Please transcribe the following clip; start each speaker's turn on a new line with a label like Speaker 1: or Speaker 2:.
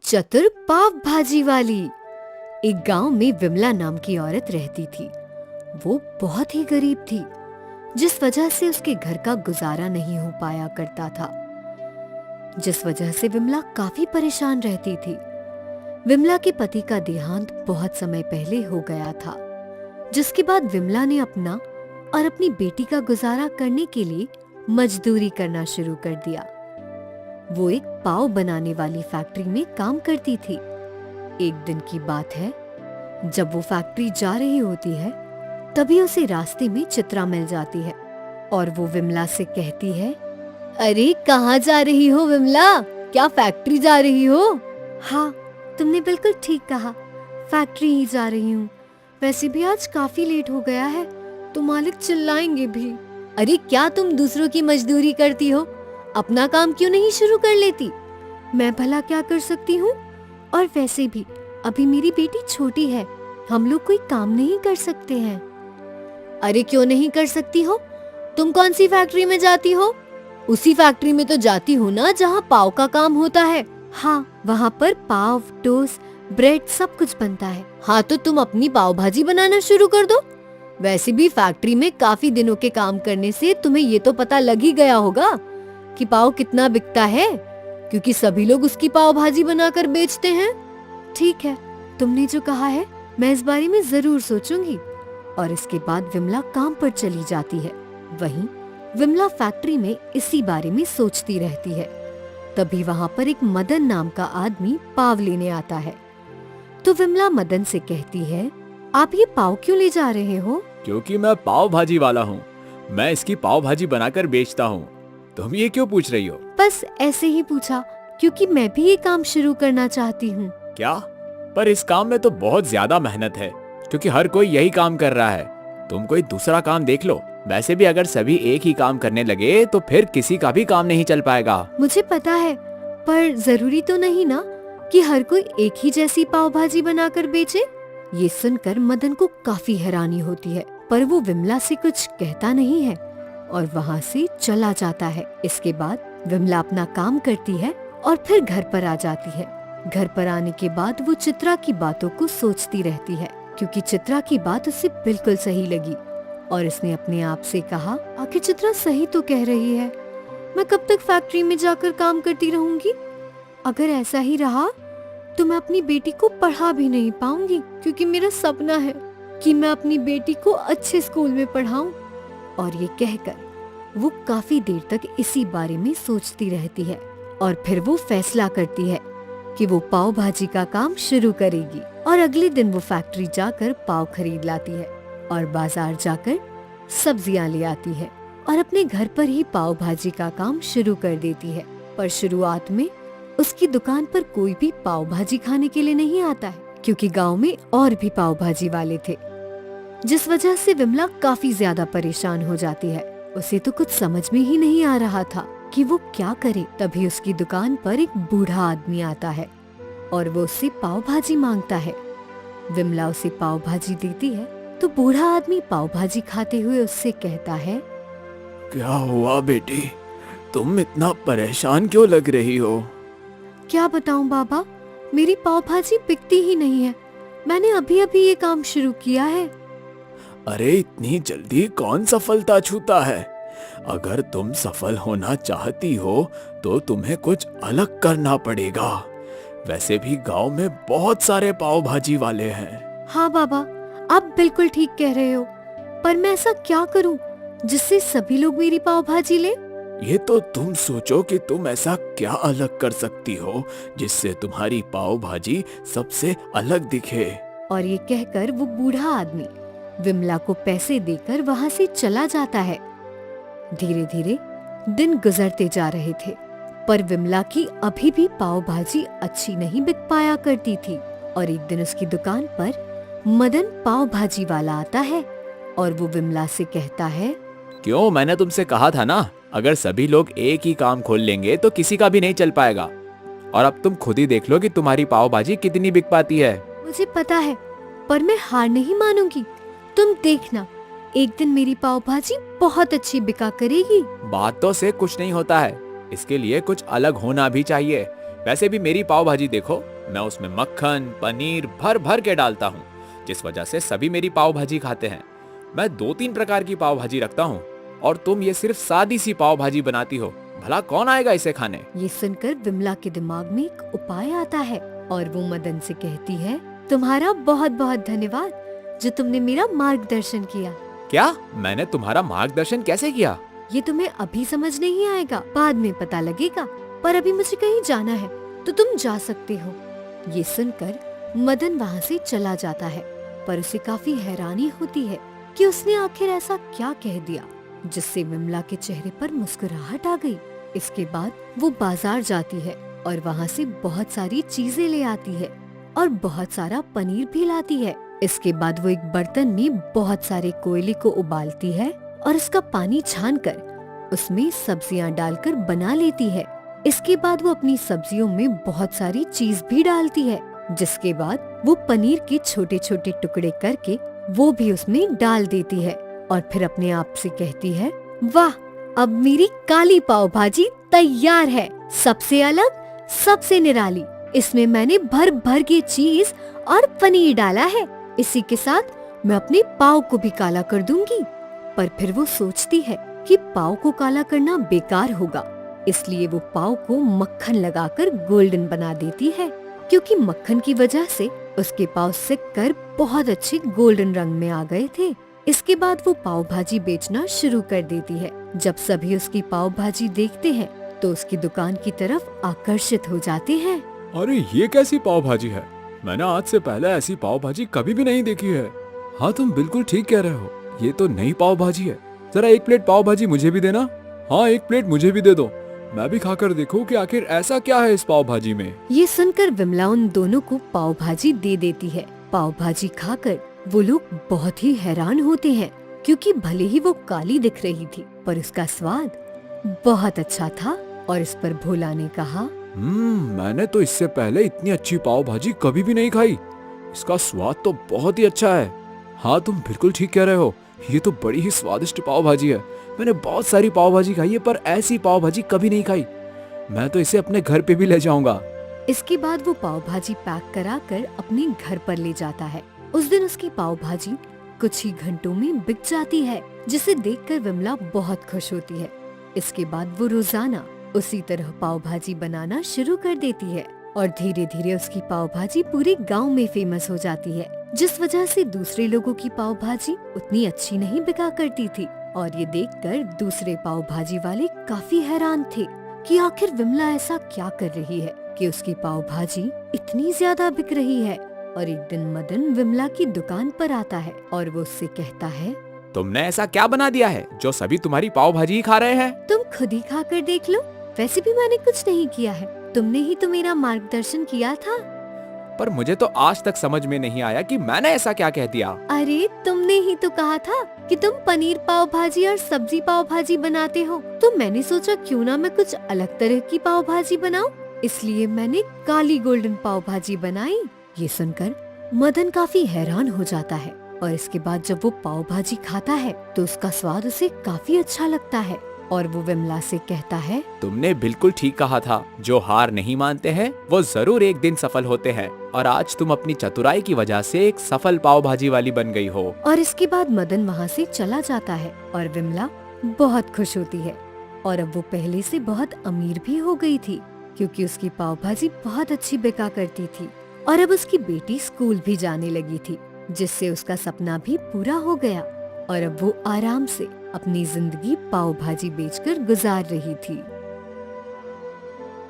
Speaker 1: चतुर पाव भाजी वाली। एक गांव में विमला नाम की औरत रहती थी। वो बहुत ही गरीब थी, जिस वजह से उसके घर का गुजारा नहीं हो पाया करता था, जिस वजह से विमला काफी परेशान रहती थी। विमला के पति का देहांत बहुत समय पहले हो गया था, जिसके बाद विमला ने अपना और अपनी बेटी का गुजारा करने के लिए मजदूरी करना शुरू कर दिया। वो एक पाव बनाने वाली फैक्ट्री में काम करती थी। एक दिन की बात है, जब वो फैक्ट्री जा रही होती है, तभी उसे रास्ते में चित्रा मिल जाती है और वो विमला से कहती है, अरे कहाँ जा रही हो विमला? क्या फैक्ट्री जा रही हो? हाँ, तुमने बिल्कुल ठीक कहा, फैक्ट्री ही जा रही हूँ। वैसे भी आज काफी लेट हो गया है, तो मालिक चिल्लाएंगे भी। अरे क्या तुम दूसरों की मजदूरी करती हो? अपना काम क्यों नहीं शुरू कर लेती? मैं भला क्या कर सकती हूँ? और वैसे भी अभी मेरी बेटी छोटी है, हम लोग कोई काम नहीं कर सकते हैं। अरे क्यों नहीं कर सकती हो? तुम कौन सी फैक्ट्री में जाती हो? उसी फैक्ट्री में तो जाती हो ना जहाँ पाव का काम होता है। हाँ, वहाँ पर पाव, टोस्ट, ब्रेड सब कुछ बनता है। हाँ, तो तुम अपनी पाव भाजी बनाना शुरू कर दो। वैसे भी फैक्ट्री में काफी दिनों के काम करने से तुम्हें ये तो पता लग ही गया होगा कि पाव कितना बिकता है, क्योंकि सभी लोग उसकी पाव भाजी बनाकर बेचते हैं। ठीक है, तुमने जो कहा है मैं इस बारे में जरूर सोचूंगी। और इसके बाद विमला काम पर चली जाती है। वहीं विमला फैक्ट्री में इसी बारे में सोचती रहती है। तभी वहाँ पर एक मदन नाम का आदमी पाव लेने आता है। तो विमला मदन से कहती है, आप ये पाव क्यों ले जा रहे हो?
Speaker 2: क्योंकि मैं पाव भाजी वाला हूँ, मैं इसकी पाव भाजी बनाकर बेचता हूँ। तुम ये क्यों पूछ रही हो?
Speaker 1: बस ऐसे ही पूछा, क्योंकि मैं भी ये काम शुरू करना चाहती हूँ।
Speaker 2: क्या? पर इस काम में तो बहुत ज्यादा मेहनत है, क्योंकि हर कोई यही काम कर रहा है। तुम कोई दूसरा काम देख लो। वैसे भी अगर सभी एक ही काम करने लगे तो फिर किसी का भी काम नहीं चल पाएगा।
Speaker 1: मुझे पता है, पर जरूरी तो नहीं ना कि हर कोई एक ही जैसी पाव भाजी बनाकर बेचे। ये सुनकर मदन को काफी हैरानी होती है, पर वो विमला से कुछ कहता नहीं है और वहाँ से चला जाता है। इसके बाद विमला अपना काम करती है और फिर घर पर आ जाती है। घर पर आने के बाद वो चित्रा की बातों को सोचती रहती है, क्योंकि चित्रा की बात उसे बिल्कुल सही लगी और इसने अपने आप से कहा, आखिर चित्रा सही तो कह रही है, मैं कब तक फैक्ट्री में जाकर काम करती रहूंगी? अगर ऐसा ही रहा तो मैं अपनी बेटी को पढ़ा भी नहीं पाऊंगी, क्योंकि मेरा सपना है कि मैं अपनी बेटी को अच्छे स्कूल में पढ़ाऊं। और ये कहकर वो काफी देर तक इसी बारे में सोचती रहती है और फिर वो फैसला करती है कि वो पाव भाजी का काम शुरू करेगी। और अगले दिन वो फैक्ट्री जाकर पाव खरीद लाती है और बाजार जाकर सब्जियां ले आती है और अपने घर पर ही पाव भाजी का काम शुरू कर देती है। पर शुरुआत में उसकी दुकान पर कोई भी पाव भाजी खाने के लिए नहीं आता है, क्योंकि गांव में और भी पाव भाजी वाले थे, जिस वजह से विमला काफी ज्यादा परेशान हो जाती है। उसे तो कुछ समझ में ही नहीं आ रहा था कि वो क्या करे। तभी उसकी दुकान पर एक बूढ़ा आदमी आता है और वो उससे पाव भाजी मांगता है। विमला उसे पाव भाजी देती है तो बूढ़ा आदमी पाव भाजी खाते हुए उससे कहता है,
Speaker 2: क्या हुआ बेटी, तुम इतना परेशान क्यों लग रही हो?
Speaker 1: क्या बताऊं बाबा, मेरी पाव भाजी बिकती ही नहीं है। मैंने अभी अभी ये काम शुरू किया है।
Speaker 2: अरे इतनी जल्दी कौन सफलता छूता है? अगर तुम सफल होना चाहती हो तो तुम्हें कुछ अलग करना पड़ेगा। वैसे भी गांव में बहुत सारे पाव भाजी वाले हैं।
Speaker 1: हाँ बाबा, आप बिल्कुल ठीक कह रहे हो, पर मैं ऐसा क्या करूं जिससे सभी लोग मेरी पाव भाजी ले?
Speaker 2: ये तो तुम सोचो कि तुम ऐसा क्या अलग कर सकती हो जिससे तुम्हारी पाव भाजी सबसे अलग दिखे।
Speaker 1: और ये कहकर वो बूढ़ा आदमी विमला को पैसे देकर वहाँ से चला जाता है। धीरे धीरे दिन गुजरते जा रहे थे, पर विमला की अभी भी पाव भाजी अच्छी नहीं बिक पाया करती थी। और एक दिन उसकी दुकान पर मदन पाव भाजी वाला आता है और वो विमला से कहता है,
Speaker 2: क्यों, मैंने तुमसे कहा था ना, अगर सभी लोग एक ही काम खोल लेंगे तो किसी का भी नहीं चल पाएगा। और अब तुम खुद ही देख लो कि तुम्हारी पाव भाजी कितनी बिक पाती है।
Speaker 1: मुझे पता है, पर मैं हार नहीं मानूंगी। तुम देखना, एक दिन मेरी पाव भाजी बहुत अच्छी बिका करेगी।
Speaker 2: बातों से कुछ नहीं होता है, इसके लिए कुछ अलग होना भी चाहिए। वैसे भी मेरी पाव भाजी देखो, मैं उसमें मक्खन पनीर भर भर के डालता हूँ, जिस वजह से सभी मेरी पाव भाजी खाते हैं। मैं 2-3 प्रकार की पाव भाजी रखता हूँ और तुम ये सिर्फ सादी सी पाव भाजी बनाती हो। भला कौन आएगा इसे खाने?
Speaker 1: ये सुनकर विमला के दिमाग में एक उपाय आता है और वो मदन से कहती है, तुम्हारा बहुत बहुत धन्यवाद जो तुमने मेरा मार्गदर्शन किया।
Speaker 2: क्या? मैंने तुम्हारा मार्गदर्शन कैसे किया?
Speaker 1: ये तुम्हें अभी समझ नहीं आएगा, बाद में पता लगेगा, पर अभी मुझे कहीं जाना है तो तुम जा सकते हो। ये सुनकर मदन वहाँ से चला जाता है, पर उसे काफी हैरानी होती है कि उसने आखिर ऐसा क्या कह दिया जिससे विमला के चेहरे पर मुस्कुराहट आ गई। इसके बाद वो बाजार जाती है और वहाँ से बहुत सारी चीजें ले आती है और बहुत सारा पनीर भी लाती है। इसके बाद वो एक बर्तन में बहुत सारे कोयले को उबालती है और उसका पानी छानकर उसमें सब्जियां डालकर बना लेती है। इसके बाद वो अपनी सब्जियों में बहुत सारी चीज भी डालती है, जिसके बाद वो पनीर के छोटे छोटे टुकड़े करके वो भी उसमें डाल देती है और फिर अपने आप से कहती है, वाह, अब मेरी काली पाव भाजी तैयार है, सबसे अलग, सबसे निराली। इसमें मैंने भर भर के चीज और पनीर डाला है। इसी के साथ मैं अपने पाव को भी काला कर दूंगी। पर फिर वो सोचती है कि पाव को काला करना बेकार होगा, इसलिए वो पाव को मक्खन लगाकर गोल्डन बना देती है, क्योंकि मक्खन की वजह से उसके पाव सिक कर बहुत अच्छे गोल्डन रंग में आ गए थे। इसके बाद वो पाव भाजी बेचना शुरू कर देती है। जब सभी उसकी पाव भाजी देखते हैं तो उसकी दुकान की तरफ आकर्षित हो जाते हैं।
Speaker 2: अरे ये कैसी पाव भाजी है? मैंने आज से पहले ऐसी पाव भाजी कभी भी नहीं देखी है। हाँ, तुम बिल्कुल ठीक कह रहे हो, ये तो नई पाव भाजी है। जरा 1 प्लेट पाव भाजी मुझे भी देना। हाँ, 1 प्लेट मुझे भी दे दो, मैं भी खाकर देखूं कि आखिर ऐसा क्या है इस पाव भाजी में।
Speaker 1: ये सुनकर विमला उन दोनों को पाव भाजी दे देती है। पाव भाजी खाकर वो लोग बहुत ही हैरान होते हैं, क्योंकि भले ही वो काली दिख रही थी पर उसका स्वाद बहुत अच्छा था। और इस पर भोला ने कहा,
Speaker 2: मैंने तो इससे पहले इतनी अच्छी पाव भाजी कभी भी नहीं खाई। इसका स्वाद तो बहुत ही अच्छा है। हाँ, तुम बिल्कुल ठीक कह रहे हो, ये तो बड़ी ही स्वादिष्ट पाव भाजी है। मैंने बहुत सारी पाव भाजी खाई है, पर ऐसी पाव भाजी कभी नहीं खाई। मैं तो इसे अपने घर पे भी ले जाऊंगा।
Speaker 1: इसके बाद वो पाव भाजी पैक कराकर अपने घर पर ले जाता है। उस दिन उसकी पाव भाजी कुछ ही घंटों में बिक जाती है, जिसे देखकर विमला बहुत खुश होती है। इसके बाद वो रोजाना उसी तरह पाव भाजी बनाना शुरू कर देती है और धीरे धीरे उसकी पाव भाजी पूरे गांव में फेमस हो जाती है, जिस वजह से दूसरे लोगों की पाव भाजी उतनी अच्छी नहीं बिका करती थी। और ये देखकर दूसरे पाव भाजी वाले काफी हैरान थे कि आखिर विमला ऐसा क्या कर रही है कि उसकी पाव भाजी इतनी ज्यादा बिक रही है। और एक दिन मदन विमला की दुकान पर आता है और वो उससे कहता है,
Speaker 2: तुमने ऐसा क्या बना दिया है जो सभी तुम्हारी पाव भाजी ही खा रहे हैं?
Speaker 1: तुम खुद ही खा कर देख लो। वैसे भी मैंने कुछ नहीं किया है, तुमने ही तो मेरा मार्गदर्शन किया था।
Speaker 2: पर मुझे तो आज तक समझ में नहीं आया कि मैंने ऐसा क्या कह दिया।
Speaker 1: अरे, तुमने ही तो कहा था कि तुम पनीर पाव भाजी और सब्जी पाव भाजी बनाते हो, तो मैंने सोचा क्यों ना मैं कुछ अलग तरह की पाव भाजी बनाऊं, इसलिए मैंने काली गोल्डन पाव भाजी बनाई। ये सुनकर मदन काफी हैरान हो जाता है और इसके बाद जब वो पाव भाजी खाता है तो उसका स्वाद उसे काफी अच्छा लगता है और वो विमला से कहता है,
Speaker 2: तुमने बिल्कुल ठीक कहा था, जो हार नहीं मानते हैं वो जरूर एक दिन सफल होते हैं, और आज तुम अपनी चतुराई की वजह से एक सफल पाव भाजी वाली बन गई हो।
Speaker 1: और इसके बाद मदन वहाँ से चला जाता है और विमला बहुत खुश होती है। और अब वो पहले से बहुत अमीर भी हो गई थी, क्योंकि उसकी पाव भाजी बहुत अच्छी बिका करती थी। और अब उसकी बेटी स्कूल भी जाने लगी थी, जिससे उसका सपना भी पूरा हो गया। और अब वो आराम से अपनी जिंदगी पाव भाजी बेचकर गुजार रही थी।